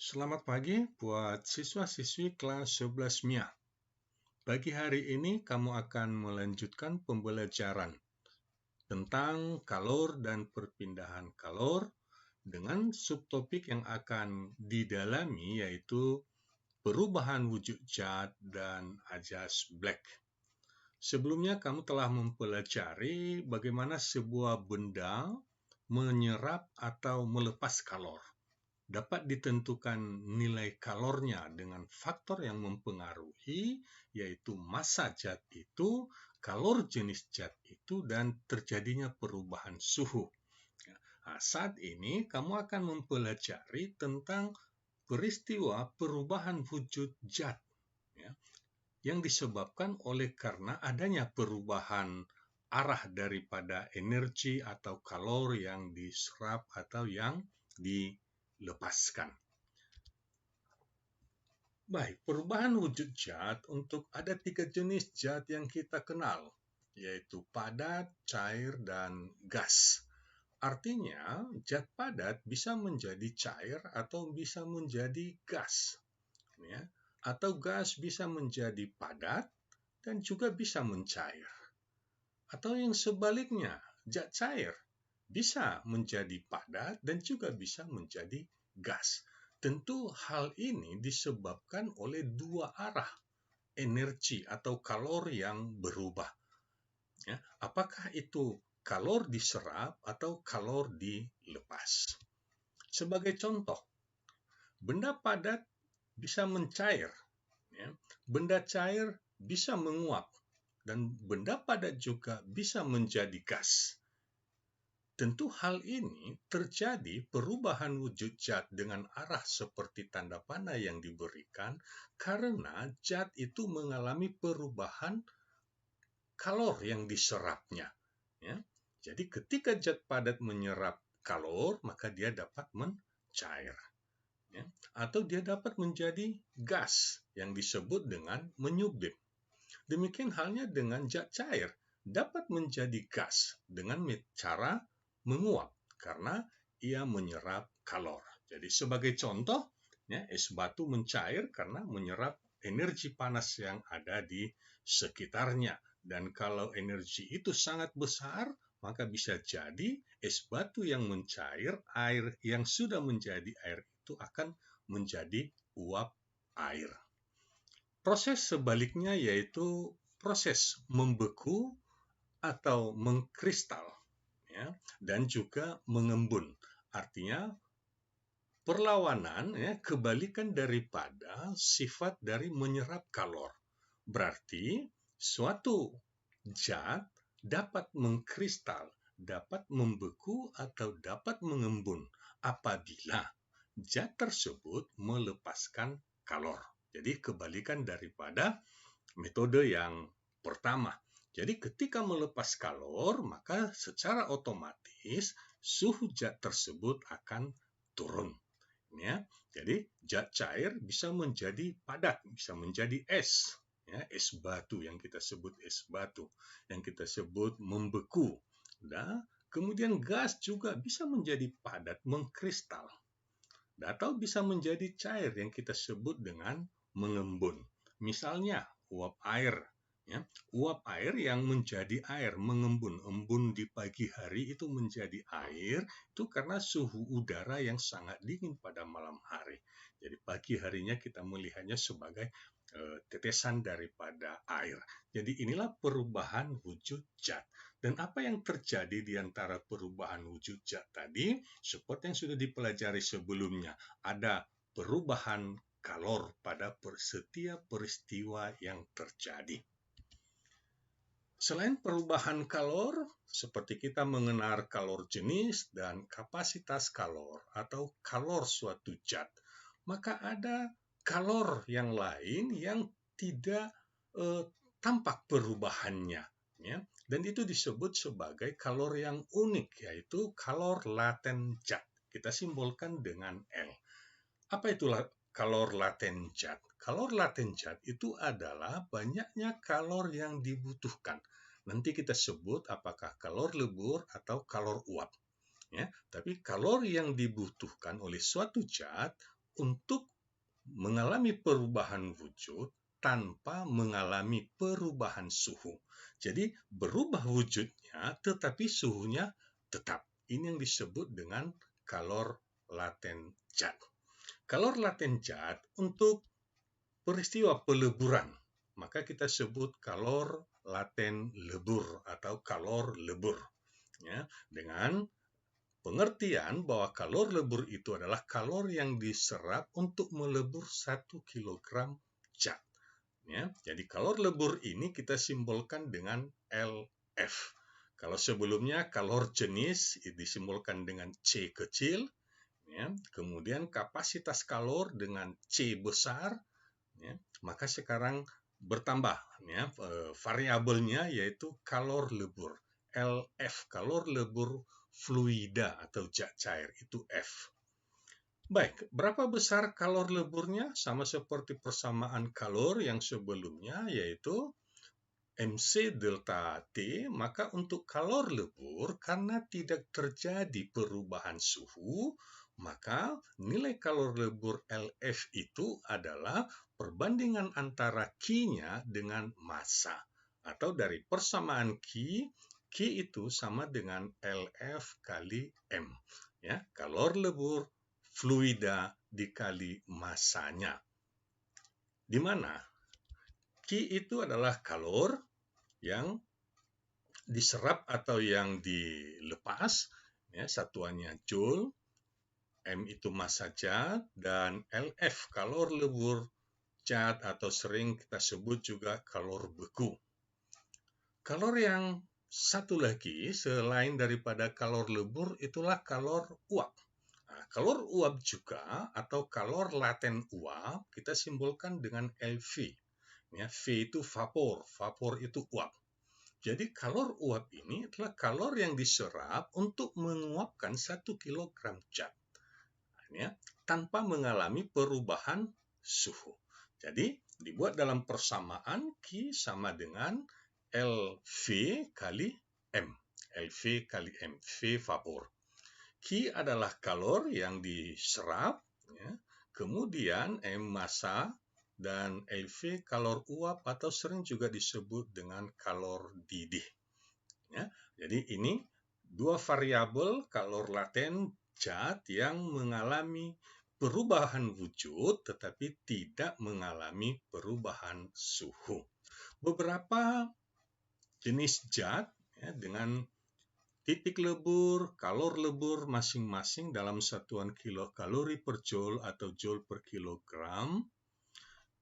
Selamat pagi buat siswa-siswi kelas 11 MIA. Pagi hari ini kamu akan melanjutkan pembelajaran tentang kalor dan perpindahan kalor dengan subtopik yang akan didalami yaitu perubahan wujud zat dan ajas Black. Sebelumnya kamu telah mempelajari bagaimana sebuah benda menyerap atau melepas kalor. Dapat ditentukan nilai kalornya dengan faktor yang mempengaruhi, yaitu massa zat itu, kalor jenis zat itu, dan terjadinya perubahan suhu. Nah, saat ini kamu akan mempelajari tentang peristiwa perubahan wujud zat, ya, yang disebabkan oleh karena adanya perubahan arah daripada energi atau kalor yang diserap atau yang dilepaskan. Baik, perubahan wujud zat untuk ada 3 jenis zat yang kita kenal, yaitu padat, cair, dan gas. Artinya, zat padat bisa menjadi cair atau bisa menjadi gas. Ya. Atau gas bisa menjadi padat dan juga bisa mencair. Atau yang sebaliknya, zat cair bisa menjadi padat dan juga bisa menjadi gas. Tentu hal ini disebabkan oleh dua arah energi atau kalor yang berubah. Ya, apakah itu kalor diserap atau kalor dilepas? Sebagai contoh, benda padat bisa mencair, ya. Benda cair bisa menguap, dan benda padat juga bisa menjadi gas. Tentu hal ini terjadi perubahan wujud zat dengan arah seperti tanda panah yang diberikan karena zat itu mengalami perubahan kalor yang diserapnya. Ya. Jadi ketika zat padat menyerap kalor, maka dia dapat mencair. Ya. Atau dia dapat menjadi gas yang disebut dengan menyublim. Demikian halnya dengan zat cair, dapat menjadi gas dengan cara menguap karena ia menyerap kalor. Jadi sebagai contoh, ya, es batu mencair karena menyerap energi panas yang ada di sekitarnya. Dan kalau energi itu sangat besar, maka bisa jadi es batu yang mencair, air yang sudah menjadi air itu akan menjadi uap air. Proses sebaliknya yaitu proses membeku atau mengkristal, ya, dan juga mengembun. Artinya perlawanan, ya, kebalikan daripada sifat dari menyerap kalor. Berarti suatu zat dapat mengkristal, dapat membeku atau dapat mengembun apabila zat tersebut melepaskan kalor. Jadi kebalikan daripada metode yang pertama. Jadi ketika melepas kalor, maka secara otomatis suhu zat tersebut akan turun. Ya, jadi zat cair bisa menjadi padat, bisa menjadi es. Ya, es batu yang kita sebut es batu, yang kita sebut membeku. Nah, kemudian gas juga bisa menjadi padat, mengkristal. Atau bisa menjadi cair yang kita sebut dengan mengembun. Misalnya uap air, ya. Uap air yang menjadi air, mengembun. Embun di pagi hari itu menjadi air, itu karena suhu udara yang sangat dingin pada malam hari. Jadi pagi harinya kita melihatnya sebagai tetesan daripada air. Jadi inilah perubahan wujud zat. Dan apa yang terjadi di antara perubahan wujud zat tadi, seperti yang sudah dipelajari sebelumnya, ada perubahan kalor pada setiap peristiwa yang terjadi. Selain perubahan kalor, seperti kita mengenal kalor jenis dan kapasitas kalor atau kalor suatu zat, maka ada kalor yang lain yang tidak tampak perubahannya. Ya. Dan itu disebut sebagai kalor yang unik, yaitu kalor laten zat. Kita simbolkan dengan L. Apa itu kalor laten zat? Kalor laten zat itu adalah banyaknya kalor yang dibutuhkan. Nanti kita sebut apakah kalor lebur atau kalor uap. Ya, tapi kalor yang dibutuhkan oleh suatu zat untuk mengalami perubahan wujud tanpa mengalami perubahan suhu. Jadi berubah wujudnya tetapi suhunya tetap. Ini yang disebut dengan kalor laten zat. Kalor laten zat untuk peristiwa peleburan, maka kita sebut kalor laten lebur atau kalor lebur. Ya, dengan pengertian bahwa kalor lebur itu adalah kalor yang diserap untuk melebur 1 kg zat. Ya, jadi kalor lebur ini kita simbolkan dengan LF. Kalau sebelumnya kalor jenis disimbolkan dengan C kecil, ya, kemudian kapasitas kalor dengan C besar, ya, maka sekarang bertambah, ya, variabelnya yaitu kalor lebur. LF, kalor lebur fluida atau zat cair, itu F. Baik, berapa besar kalor leburnya? Sama seperti persamaan kalor yang sebelumnya, yaitu MC delta T, maka untuk kalor lebur, karena tidak terjadi perubahan suhu, maka nilai kalor lebur LF itu adalah perbandingan antara Q-nya dengan massa. Atau dari persamaan Q itu sama dengan LF kali M. Ya, kalor lebur fluida dikali massanya. Di mana Q itu adalah kalor yang diserap atau yang dilepas, ya, satuannya joule, M itu massa zat, dan LF kalor lebur zat atau sering kita sebut juga kalor beku. Kalor yang satu lagi selain daripada kalor lebur itulah kalor uap. Nah, kalor uap juga atau kalor laten uap kita simbolkan dengan LV. Ya, V itu vapor, vapor itu uap. Jadi kalor uap ini adalah kalor yang diserap untuk menguapkan 1 kg zat, ya, tanpa mengalami perubahan suhu. Jadi dibuat dalam persamaan Q sama dengan LV kali M. LV kali M, V vapor. Q adalah kalor yang diserap, ya, kemudian M massa, dan LV kalor uap atau sering juga disebut dengan kalor didih. Ya, jadi ini dua variabel kalor laten zat yang mengalami perubahan wujud tetapi tidak mengalami perubahan suhu. Beberapa jenis zat, ya, dengan titik lebur, kalor lebur masing-masing dalam satuan kilokalori per joule atau joule per kilogram.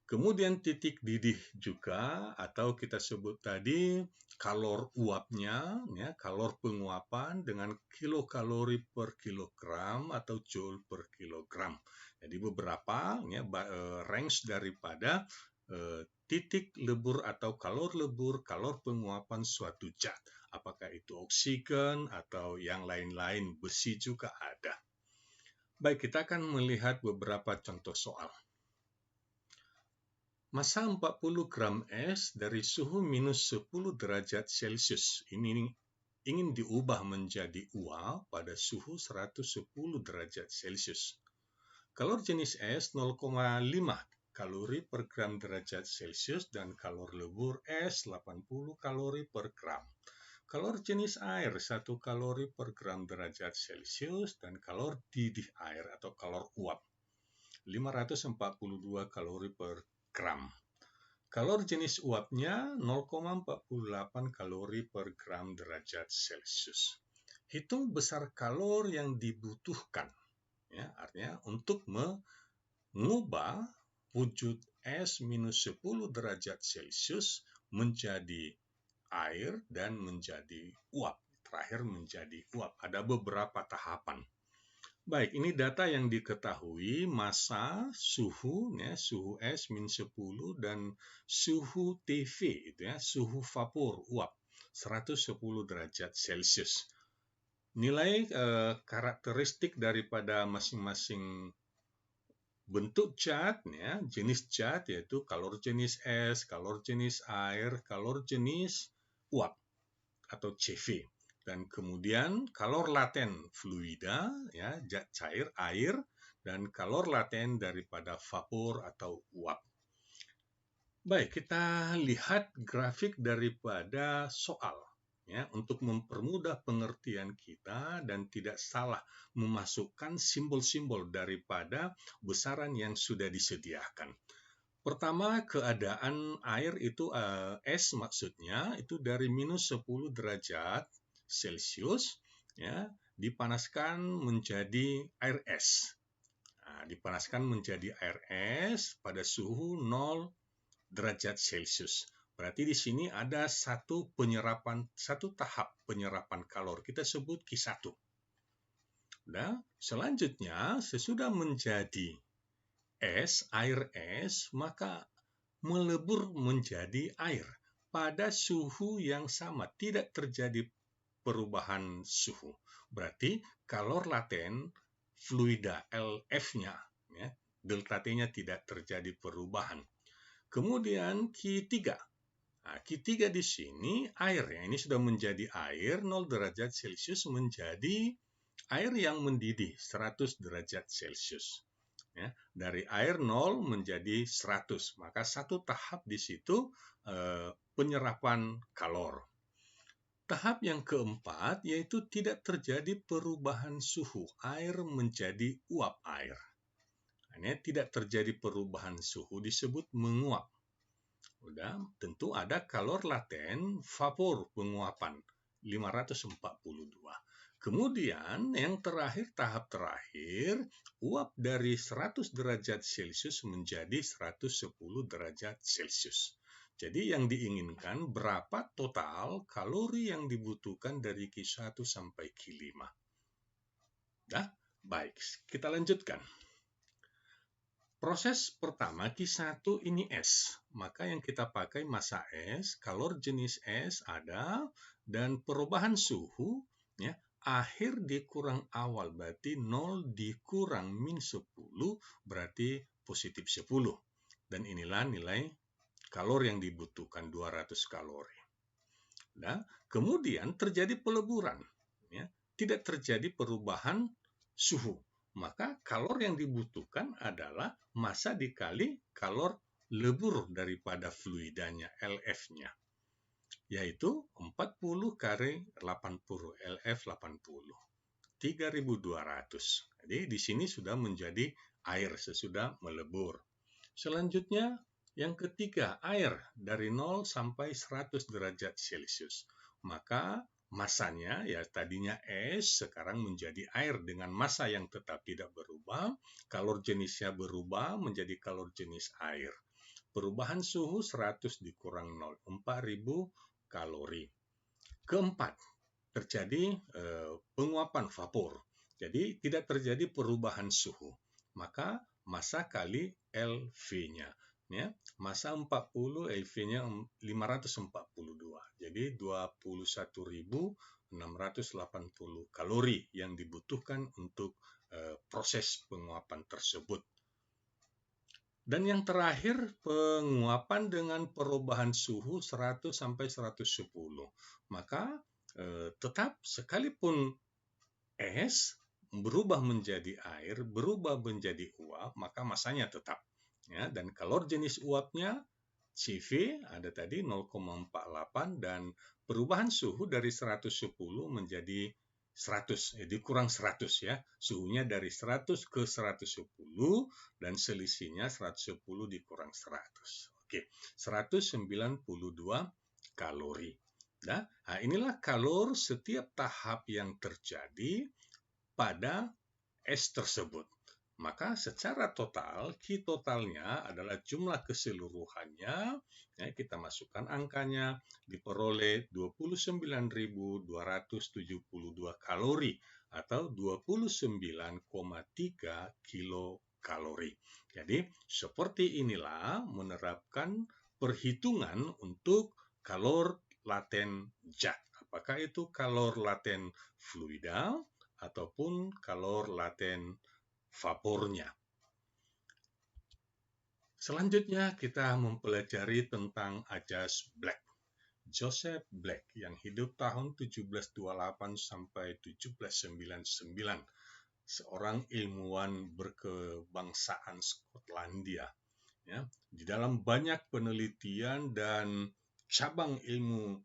Kemudian titik didih juga atau kita sebut tadi kalor uapnya, ya, kalor penguapan dengan kilokalori per kilogram atau joule per kilogram. Jadi beberapa, ya, range daripada titik lebur atau kalor lebur, kalor penguapan suatu zat. Apakah itu oksigen atau yang lain-lain, besi juga ada. Baik, kita akan melihat beberapa contoh soal. Massa 40 gram es dari suhu minus 10 derajat Celcius. Ini ingin diubah menjadi uap pada suhu 110 derajat Celcius. Kalor jenis es 0,5 kalori per gram derajat Celcius dan kalor lebur es 80 kalori per gram. Kalor jenis air 1 kalori per gram derajat Celcius dan kalor didih air atau kalor uap 542 kalori per gram. Kalor jenis uapnya 0,48 kalori per gram derajat Celcius. Hitung besar kalor yang dibutuhkan, ya, artinya untuk mengubah wujud es minus 10 derajat Celcius menjadi air dan menjadi uap. Terakhir menjadi uap. Ada beberapa tahapan. Baik, ini data yang diketahui, massa, suhu, ya, suhu es min 10 dan suhu TV, itu ya, suhu vapor uap 110 derajat Celcius. Nilai karakteristik daripada masing-masing bentuk zat, ya, jenis zat yaitu kalor jenis es, kalor jenis air, kalor jenis uap atau CV. Dan kemudian kalor laten fluida, ya, zat cair air, dan kalor laten daripada vapor atau uap. Baik, kita lihat grafik daripada soal ya untuk mempermudah pengertian kita dan tidak salah memasukkan simbol-simbol daripada besaran yang sudah disediakan. Pertama, keadaan air itu es maksudnya itu dari minus 10 derajat Celcius ya dipanaskan menjadi air es. Nah, dipanaskan menjadi air es pada suhu 0 derajat Celcius. Berarti di sini ada satu tahap penyerapan kalor. Kita sebut Q1. Nah, selanjutnya sesudah menjadi air es, maka melebur menjadi air pada suhu yang sama, tidak terjadi perubahan suhu. Berarti kalor laten fluida LF-nya, ya, delta T-nya tidak terjadi perubahan. Kemudian Q3. Nah, Q3 di sini airnya ini sudah menjadi air 0 derajat Celcius menjadi air yang mendidih 100 derajat Celcius. Ya, dari air 0 menjadi 100, maka satu tahap di situ penyerapan kalor. Tahap yang keempat yaitu tidak terjadi perubahan suhu, air menjadi uap air. Ini tidak terjadi perubahan suhu disebut menguap. Udah, tentu ada kalor laten vapor penguapan 542. Kemudian yang terakhir, tahap terakhir, uap dari 100 derajat Celcius menjadi 110 derajat Celcius. Jadi yang diinginkan berapa total kalori yang dibutuhkan dari Q1 sampai Q5. Nah, baik, kita lanjutkan. Proses pertama Q1 ini es, maka yang kita pakai massa es, kalor jenis es ada, dan perubahan suhu ya, akhir dikurang awal berarti 0 dikurang min 10 berarti positif 10. Dan inilah nilai kalor yang dibutuhkan 200 kalori. Nah, kemudian terjadi peleburan, ya, tidak terjadi perubahan suhu. Maka kalor yang dibutuhkan adalah massa dikali kalor lebur daripada fluidanya, LF-nya, yaitu 40 kali 80, LF 80, 3.200. Jadi di sini sudah menjadi air sesudah melebur. Selanjutnya, yang ketiga, air dari 0 sampai 100 derajat Celcius. Maka masanya ya tadinya es sekarang menjadi air dengan massa yang tetap tidak berubah, kalor jenisnya berubah menjadi kalor jenis air. Perubahan suhu 100 dikurang 0, 4000 kalori. Keempat, terjadi penguapan vapor. Jadi tidak terjadi perubahan suhu. Maka massa kali LV-nya. Ya, massa 40, LV-nya 542. Jadi 21.680 kalori yang dibutuhkan untuk proses penguapan tersebut. Dan yang terakhir, penguapan dengan perubahan suhu 100 sampai 110. Maka tetap sekalipun es berubah menjadi air, berubah menjadi uap, maka massanya tetap. Ya, dan kalor jenis uapnya CV ada tadi 0,48 dan perubahan suhu dari 110 menjadi 100, dikurang 100 ya. Suhunya dari 100 ke 110 dan selisihnya 110 dikurang 100. Oke, 192 kalori. Nah, inilah kalor setiap tahap yang terjadi pada es tersebut. Maka secara total, Q totalnya adalah jumlah keseluruhannya, ya, kita masukkan angkanya, diperoleh 29.272 kalori atau 29,3 kilokalori. Jadi, seperti inilah menerapkan perhitungan untuk kalor laten zat. Apakah itu kalor laten fluida ataupun kalor laten vapornya. Selanjutnya kita mempelajari tentang Ajas Black. Joseph Black yang hidup tahun 1728 sampai 1799. seorang ilmuwan berkebangsaan Skotlandia. Ya, di dalam banyak penelitian dan cabang ilmu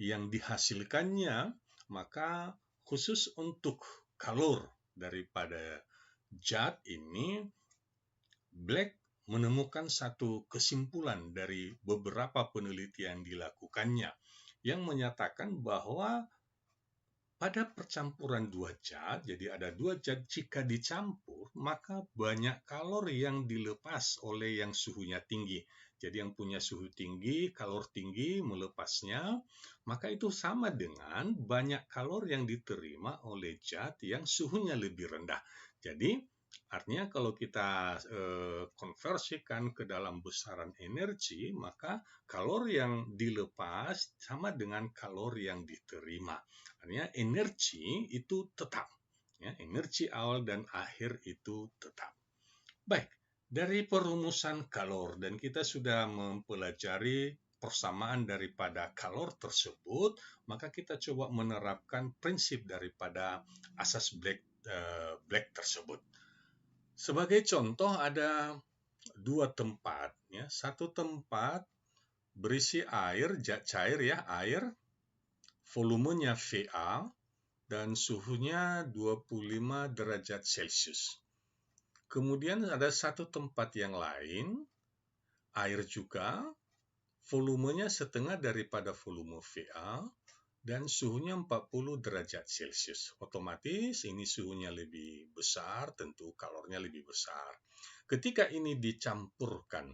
yang dihasilkannya, maka khusus untuk kalor daripada zat ini, Black menemukan satu kesimpulan dari beberapa penelitian yang dilakukannya yang menyatakan bahwa pada percampuran dua zat, jadi ada dua zat jika dicampur, maka banyak kalori yang dilepas oleh yang suhunya tinggi. Jadi yang punya suhu tinggi, kalori tinggi melepasnya, maka itu sama dengan banyak kalori yang diterima oleh zat yang suhunya lebih rendah. Jadi artinya kalau kita konversikan ke dalam besaran energi, maka kalori yang dilepas sama dengan kalori yang diterima. Artinya energi itu tetap. Ya, energi awal dan akhir itu tetap. Baik, dari perumusan kalor dan kita sudah mempelajari persamaan daripada kalor tersebut, maka kita coba menerapkan prinsip daripada asas Black tersebut. Sebagai contoh ada dua tempat, ya. Satu tempat berisi air, zat cair ya, air, volumenya VA dan suhunya 25 derajat Celcius. Kemudian ada satu tempat yang lain, air juga, volumenya setengah daripada volume VA dan suhunya 40 derajat Celcius. Otomatis ini suhunya lebih besar, tentu kalornya lebih besar. Ketika ini dicampurkan,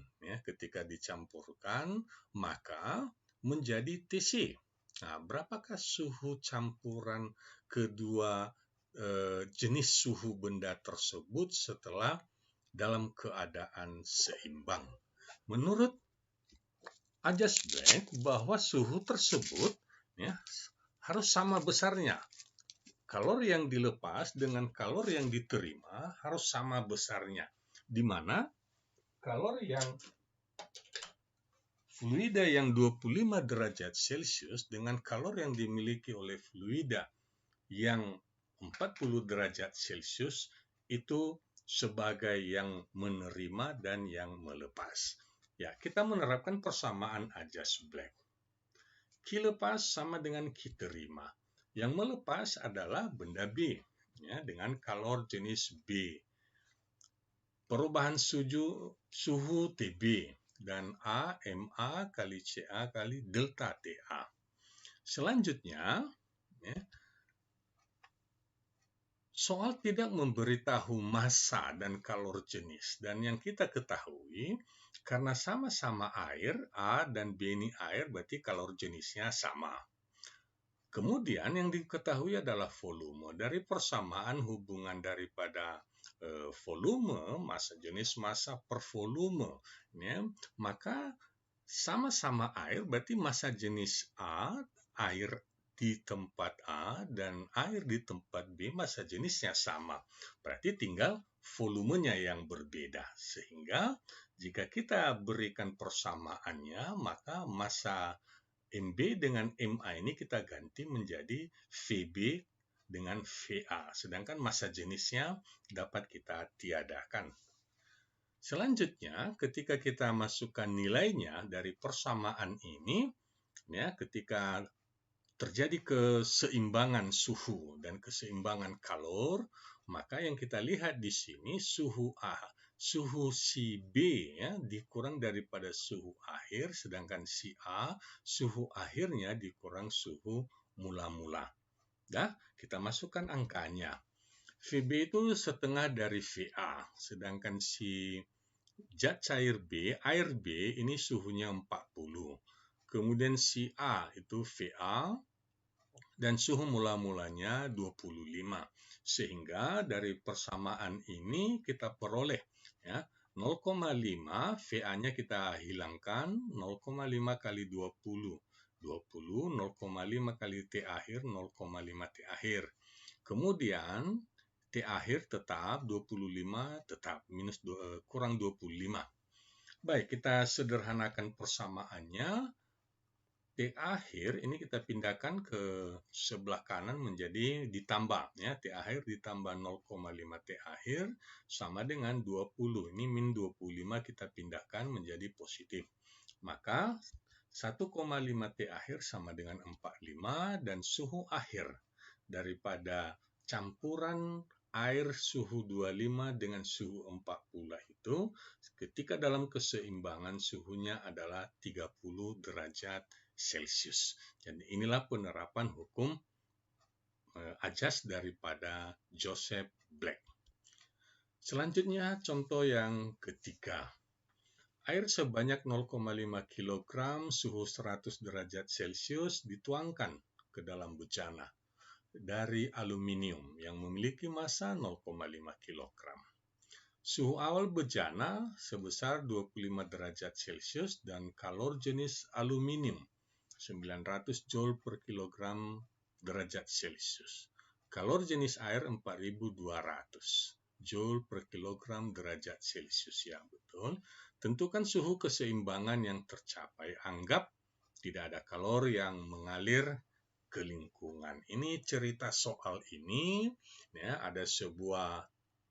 maka menjadi TC. Nah, berapakah suhu campuran kedua jenis suhu benda tersebut setelah dalam keadaan seimbang? Menurut ajas Black, bahwa suhu tersebut harus sama besarnya. Kalori yang dilepas dengan kalori yang diterima harus sama besarnya. Di mana kalori yang fluida yang 25 derajat Celcius dengan kalori yang dimiliki oleh fluida yang 40 derajat Celcius itu sebagai yang menerima dan yang melepas. Ya, kita menerapkan persamaan ajas Black. Q lepas sama dengan Q terima. Yang melepas adalah benda B, ya, dengan kalor jenis B. Perubahan suhu TB dan A, MA kali CA kali delta TA. Selanjutnya, ya, soal tidak memberitahu massa dan kalor jenis. Dan yang kita ketahui, karena sama-sama air, A dan B ini air, berarti kalor jenisnya sama. Kemudian yang diketahui adalah volume. Dari persamaan hubungan daripada volume, massa jenis massa per volume, ya, maka sama-sama air, berarti massa jenis A, air di tempat A, dan air di tempat B, massa jenisnya sama. Berarti tinggal volumenya yang berbeda. Sehingga jika kita berikan persamaannya, maka massa MB dengan MA ini kita ganti menjadi VB dengan VA. Sedangkan massa jenisnya dapat kita tiadakan. Selanjutnya, ketika kita masukkan nilainya dari persamaan ini, ya, ketika terjadi keseimbangan suhu dan keseimbangan kalor, maka yang kita lihat di sini suhu si B, ya, dikurang daripada suhu akhir, sedangkan si A suhu akhirnya dikurang suhu mula-mula. Nah, kita masukkan angkanya. VB itu setengah dari VA, sedangkan si zat cair B, air B ini suhunya 40. Kemudian si A itu VA dan suhu mula-mulanya 25. Sehingga dari persamaan ini kita peroleh, ya, 0,5 VA-nya kita hilangkan, 0,5 kali 20. 20, 0,5 kali T akhir, 0,5 T akhir. Kemudian T akhir tetap 25, tetap minus kurang 25. Baik, kita sederhanakan persamaannya. T akhir ini kita pindahkan ke sebelah kanan menjadi ditambah, ya. T akhir ditambah 0,5 T akhir sama dengan 20. Ini min 25 kita pindahkan menjadi positif. Maka 1,5 T akhir sama dengan 45 dan suhu akhir daripada campuran air suhu 25 dengan suhu 40 itu ketika dalam keseimbangan suhunya adalah 30 derajat Celcius. Jadi inilah penerapan hukum ajas daripada Joseph Black. Selanjutnya contoh yang ketiga. Air sebanyak 0,5 kg suhu 100 derajat Celcius dituangkan ke dalam bejana dari aluminium yang memiliki massa 0,5 kg. Suhu awal bejana sebesar 25 derajat Celcius dan kalor jenis aluminium 900 Joule per kilogram derajat Celcius. Kalor jenis air 4200 Joule per kilogram derajat Celcius. Ya, betul. Tentukan suhu keseimbangan yang tercapai. Anggap tidak ada kalor yang mengalir ke lingkungan. Ini cerita soal ini, ya, ada sebuah,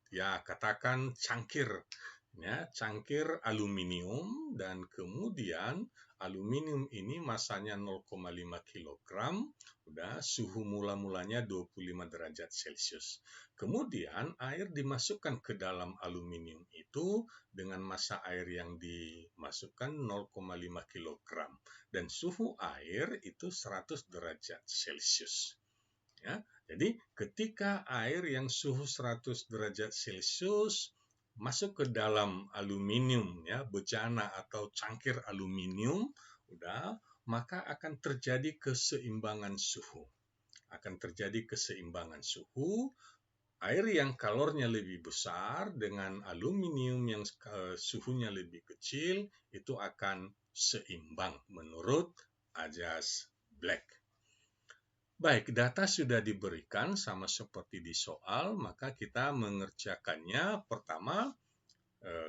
ya, katakan cangkir, ya, cangkir aluminium, dan kemudian aluminium ini masanya 0,5 kg, udah suhu mula-mulanya 25 derajat Celcius. Kemudian air dimasukkan ke dalam aluminium itu dengan massa air yang dimasukkan 0,5 kg dan suhu air itu 100 derajat Celcius. Ya, jadi ketika air yang suhu 100 derajat Celcius masuk ke dalam aluminium, ya, bejana atau cangkir aluminium, udah, maka akan terjadi keseimbangan suhu. Akan terjadi keseimbangan suhu. Air yang kalornya lebih besar dengan aluminium yang suhunya lebih kecil itu akan seimbang menurut ajas Black. Baik, data sudah diberikan sama seperti di soal, maka kita mengerjakannya. Pertama,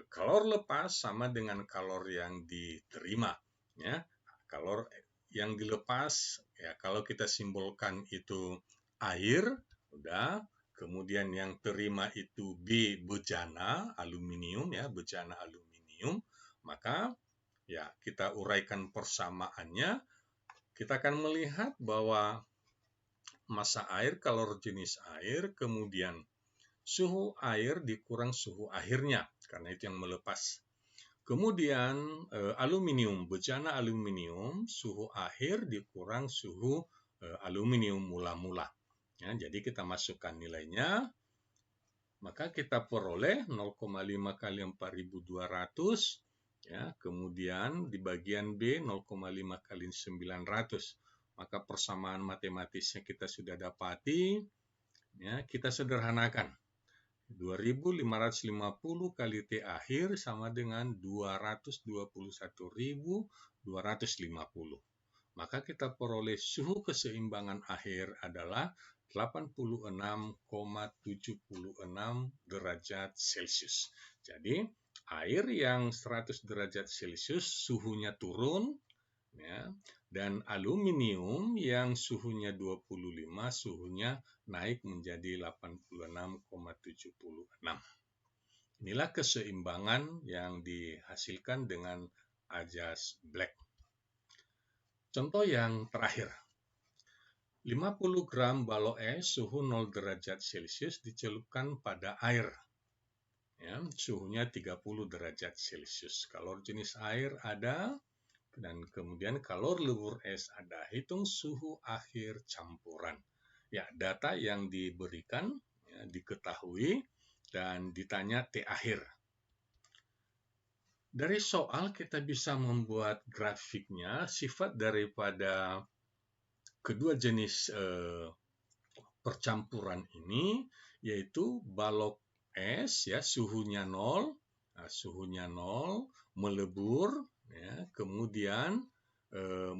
kalor lepas sama dengan kalor yang diterima. Ya, kalor yang dilepas, ya, kalau kita simbolkan itu air, udah. Kemudian yang terima itu B, bejana aluminium, ya, bejana aluminium. Maka, ya, kita uraikan persamaannya. Kita akan melihat bahwa massa air, kalor jenis air, kemudian suhu air dikurang suhu akhirnya, karena itu yang melepas. Kemudian aluminium, bejana aluminium, suhu akhir dikurang suhu aluminium mula-mula. Ya, jadi kita masukkan nilainya, maka kita peroleh 0,5 kali 4200, ya, kemudian di bagian B 0,5 kali 900. Maka persamaan matematisnya kita sudah dapati, ya, kita sederhanakan. 2550 kali T akhir sama dengan 221.250. Maka kita peroleh suhu keseimbangan akhir adalah 86,76 derajat Celcius. Jadi, air yang 100 derajat Celcius suhunya turun, ya, dan aluminium yang suhunya 25 suhunya naik menjadi 86,76. Inilah keseimbangan yang dihasilkan dengan ajas Black. Contoh yang terakhir. 50 gram balok es suhu 0 derajat Celcius dicelupkan pada air. Ya, suhunya 30 derajat Celcius. Kalor jenis air ada, dan kemudian kalor lebur es ada. Hitung suhu akhir campuran. Ya, data yang diberikan, ya, diketahui dan ditanya T akhir. Dari soal kita bisa membuat grafiknya. Sifat daripada kedua jenis percampuran ini yaitu balok es, ya, suhunya 0, melebur, ya, kemudian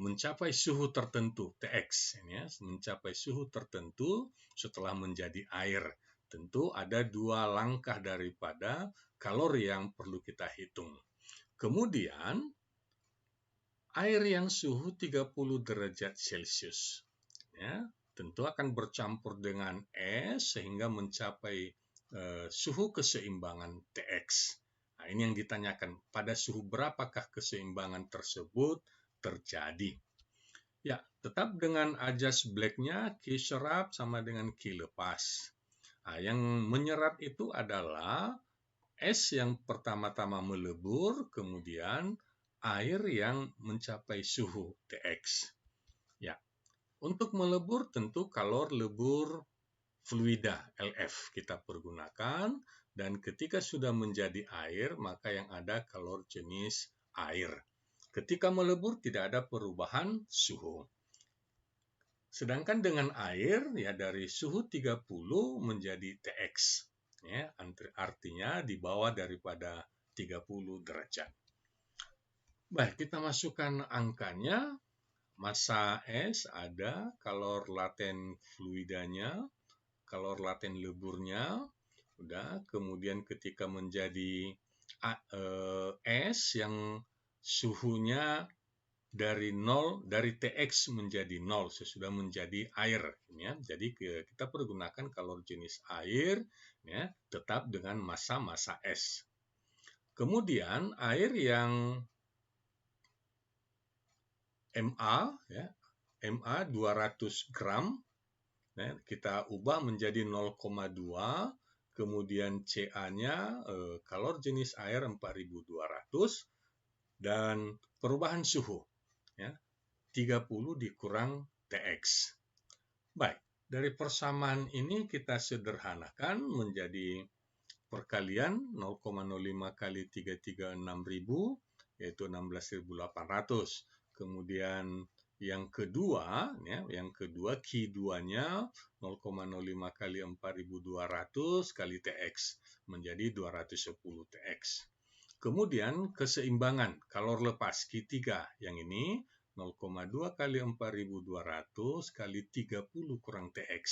mencapai suhu tertentu Tx, ya, mencapai suhu tertentu setelah menjadi air. Tentu ada dua langkah daripada kalori yang perlu kita hitung. Kemudian air yang suhu 30 derajat Celcius. Ya, tentu akan bercampur dengan es sehingga mencapai suhu keseimbangan TX. Nah, ini yang ditanyakan, pada suhu berapakah keseimbangan tersebut terjadi? Ya, tetap dengan ajas black-nya, Q serap sama dengan Q lepas. Nah, yang menyerap itu adalah es yang pertama-tama melebur, kemudian air yang mencapai suhu TX. Ya, untuk melebur tentu kalor lebur fluida LF kita pergunakan, dan ketika sudah menjadi air maka yang ada kalor jenis air. Ketika melebur tidak ada perubahan suhu. Sedangkan dengan air ya dari suhu 30 menjadi TX. Ya, artinya di bawah daripada 30 derajat. Baik, kita masukkan angkanya. Massa es ada, kalor laten fluidanya, kalor laten leburnya, udah. Kemudian ketika menjadi es yang suhunya dari TX menjadi 0 sesudah menjadi air, ya. Jadi kita pergunakan kalor jenis air, ya, tetap dengan massa es. Kemudian air yang MA, ya, MA 200 gram, ya, kita ubah menjadi 0,2, kemudian CA-nya kalor jenis air 4200, dan perubahan suhu, ya, 30 dikurang TX. Baik, dari persamaan ini kita sederhanakan menjadi perkalian 0,05 kali 336.000, yaitu 16.800. Kemudian yang kedua, ya, Q2-nya 0,05 kali 4.200 kali TX menjadi 210 TX. Kemudian keseimbangan kalor lepas Q3 yang ini 0,2 kali 4.200 kali 30 kurang TX,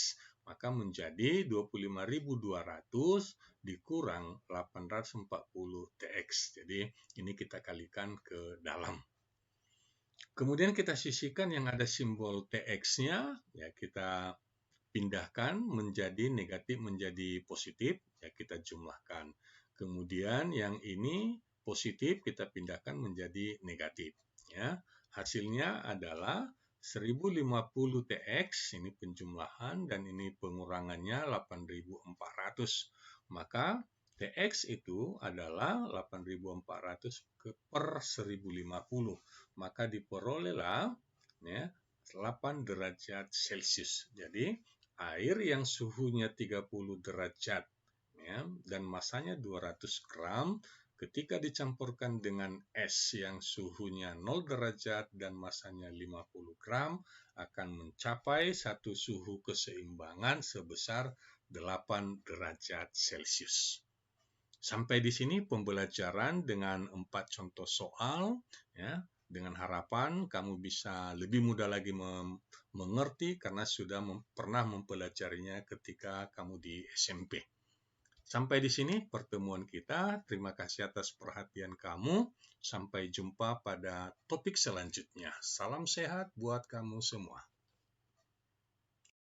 maka menjadi 25.200 dikurang 840 TX. Jadi ini kita kalikan ke dalam. Kemudian kita sisihkan yang ada simbol TX-nya, ya kita pindahkan menjadi negatif menjadi positif, ya kita jumlahkan. Kemudian yang ini positif kita pindahkan menjadi negatif, ya. Hasilnya adalah 1050 TX, ini penjumlahan, dan ini pengurangannya 8400. Maka TX itu adalah 8400 per 1050. Maka diperolehlah, ya, 8 derajat Celcius. Jadi air yang suhunya 30 derajat, ya, dan massanya 200 gram, ketika dicampurkan dengan es yang suhunya 0 derajat dan massanya 50 gram, akan mencapai satu suhu keseimbangan sebesar 8 derajat Celcius. Sampai di sini pembelajaran dengan 4 contoh soal, ya. Dengan harapan kamu bisa lebih mudah lagi mengerti karena sudah pernah mempelajarinya ketika kamu di SMP. Sampai di sini pertemuan kita. Terima kasih atas perhatian kamu. Sampai jumpa pada topik selanjutnya. Salam sehat buat kamu semua.